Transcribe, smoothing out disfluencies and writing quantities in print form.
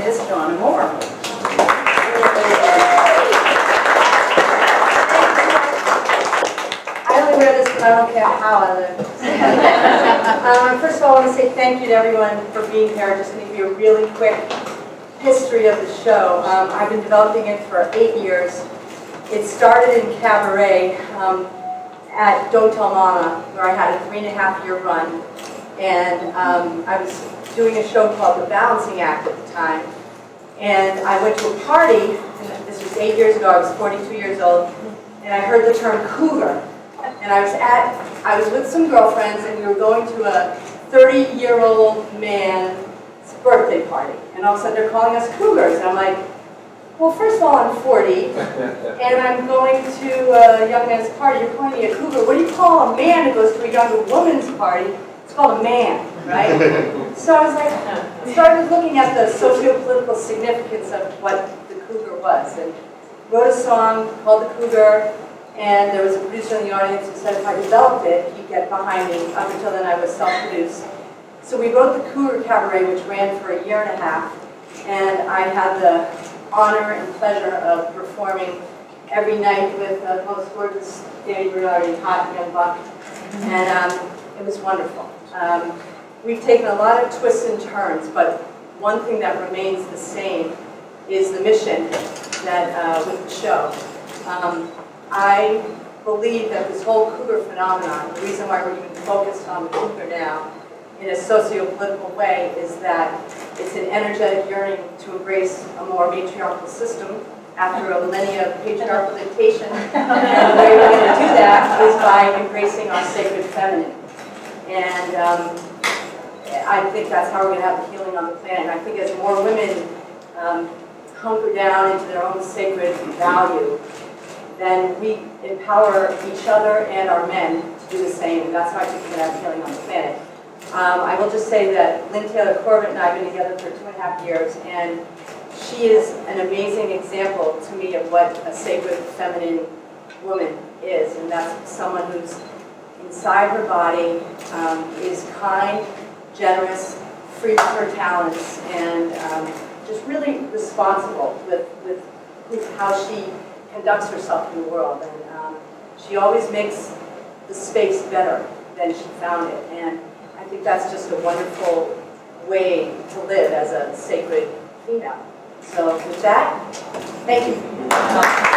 Miss Donna Moore. I only wear this, but I don't care how I live. First of all, I want to say thank you to everyone for being here. Just going to give you a really quick history of the show. I've been developing it for 8 years. It started in cabaret at Don't Tell Mama, where I had a 3.5-year run. And I was doing a show called The Balancing Act at the time. And I went to a party, and this was 8 years ago, I was 42 years old, and I heard the term cougar. And I was with some girlfriends, and we were going to a 30-year-old man's birthday party. And all of a sudden they're calling us cougars. And I'm like, well, first of all, I'm 40, and I'm going to a young man's party. You're calling me a cougar. What do you call a man who goes to a younger woman's party? It's called a man, right? So I was like, I started looking at the socio-political significance of what the cougar was, and wrote a song called The Cougar, and there was a producer in the audience who said if I developed it, he'd get behind me. Up until then, I was self-produced. So we wrote The Cougar Cabaret, which ran for 1.5 years, and I had the honor and pleasure of performing every night with the most gorgeous Danny Bernardi, hot young buck, and it was wonderful. We've taken a lot of twists and turns, but one thing that remains the same is the mission that with the show. I believe that this whole cougar phenomenon, the reason why we're even focused on the cougar now in a socio-political way, is that it's an energetic yearning to embrace a more matriarchal system after a millennia of patriarchal dictation. And the way we're going to do that is by embracing our sacred feminine. And I think that's how we're going to have the healing on the planet. And I think as more women hunker down into their own sacred value, then we empower each other and our men to do the same. And that's how I think we're going to have healing on the planet. I will just say that Taylor-Corbett and I have been together for 2.5 years, and she is an amazing example to me of what a sacred feminine woman is. And that's someone who's inside her body, is kind, generous, free from her talents, and just really responsible with how she conducts herself in the world. And she always makes the space better than she found it. And I think that's just a wonderful way to live as a sacred female. So with that, thank you.